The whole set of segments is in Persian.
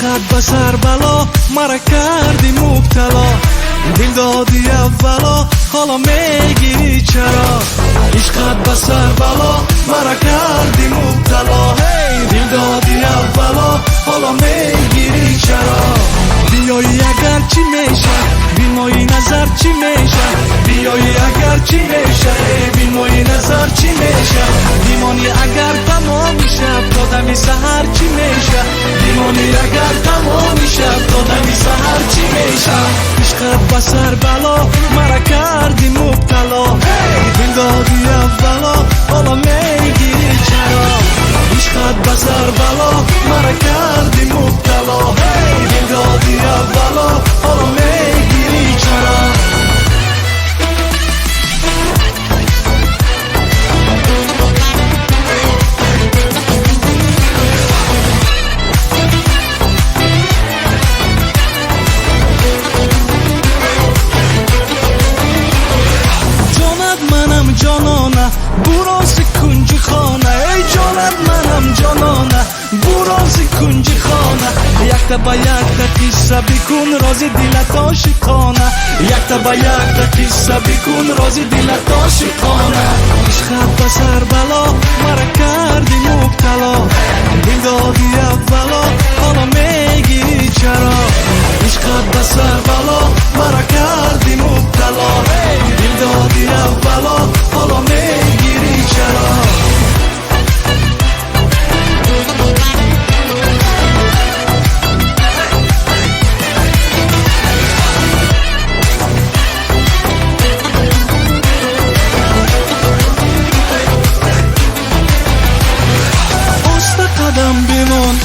عشقت بسر بلا مرا کردی مبتلا دل دادی اولا حالا میگیری چرا عشقت بسر بلا مرا کردی مبتلا دل دادی اولا حالا میگیری چرا بیایی اگر چی میشه بیمایی نظر چی میشه بیایی اگر چی میشه بیمایی نظر چی میشه بیمانی اگر تمام میشه تا دمی سحر چی میشه بیمانی اگر تمام میشه تا دمی سحر چی میشه عشقت بسر بلا مرا کردی مبتلا دل دادی اولا حالا میگیری چرا عشقت بسر بلا مرا کردی مبتلا دل دادی اولا حالا میگیری چرا جانانه براز کنج خانه ای جانت منم جانانه براز کنج خانه یک تا با یک تا قصه بکن راز دلت عاشقانه یک تا با یک تا قصه بکن راز دلت عاشقانه عشقت بسر بلا مرا کردی مبتلا دل دادی اولا حالا میگیری چرا عشقت بسر بلا مرا کردی مبتلا دل دادی اولا حالا میگیری چرا است قدم بمون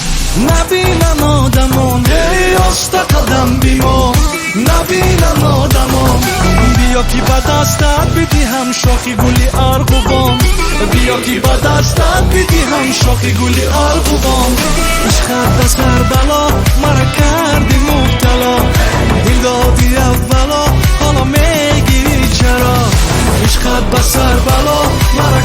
نبینن آدمان ای است قدم بمون نبینن آدمان بیا که با دستت بدهم شاخی گلی ارغوان بیا که با دستت بدهم شاخی گلی ارغوان عشقت بسر بلا مرا کردی مبتلا دل دادی اولا حالا میگیری چرا عشقت بسر بلا مرا